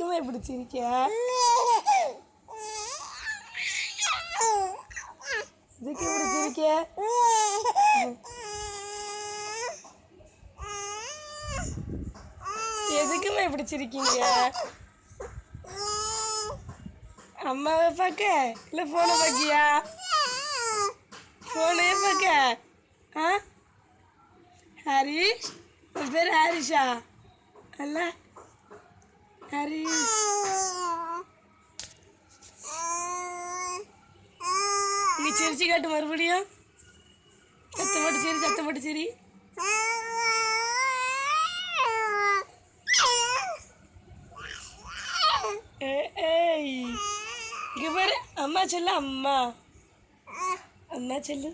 எதுக்குமே இப்படி சிரிக்க? எதுக்கு இப்படி சிரிக்க? எதுக்குமே இப்படி சிரிக்கீங்க? அம்மாவை பார்க்க இல்லை ஃபோனை பார்க்கியா? ஃபோனே பார்க்க? ஆ ஹரிஷ், உன் பேர் ஹரிஷா? அல்ல ஹரிஷ். நீ சிரிச்சு காட்டு மறுபடியும். சத்தப்பட்டு சரி, சத்தப்பட்டு சரி. ஏய், இங்க பாரு, அம்மா சொல்லு. அம்மா அம்மா சொல்லு.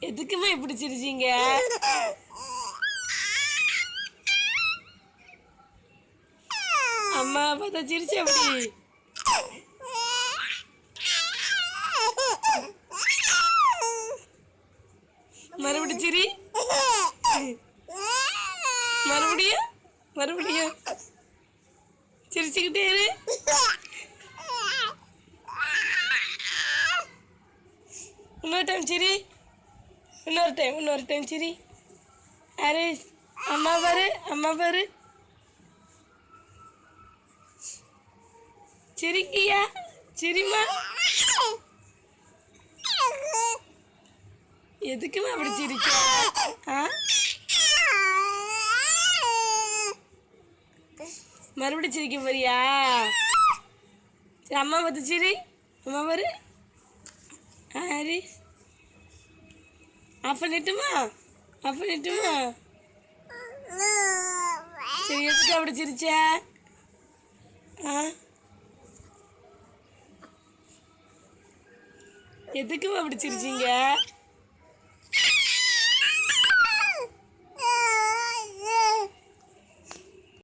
எதுக்குமே இப்படி சிரிச்சீங்க? அம்மா பார்த்தா சிரிச்சு எப்படி? மறுபடியும் சிரி. மறுபடியும் மறுபடியும் சிரிச்சுக்கிட்டே இரு. இன்னொரு டைம் சிரி. இன்னொரு டைம் சிரி. ஹரிஷ், அம்மா பாரு, அம்மா பாரு. சிரிக்கியா? சிரிமா. எதுக்குமே அப்படி சிரிக்க? மறுபடியும் சிரிக்க போறியா? சரி, அம்மா பார்த்து சிரி. அம்மா பாரு. ஹரிஷ், ஆஃப் பண்ணிட்டுமா? ஆஃப் பண்ணிட்டுமா? சரி, எதுக்கு அப்படி சிரிச்ச? எதுக்குமே அப்படி சிரிச்சிங்க?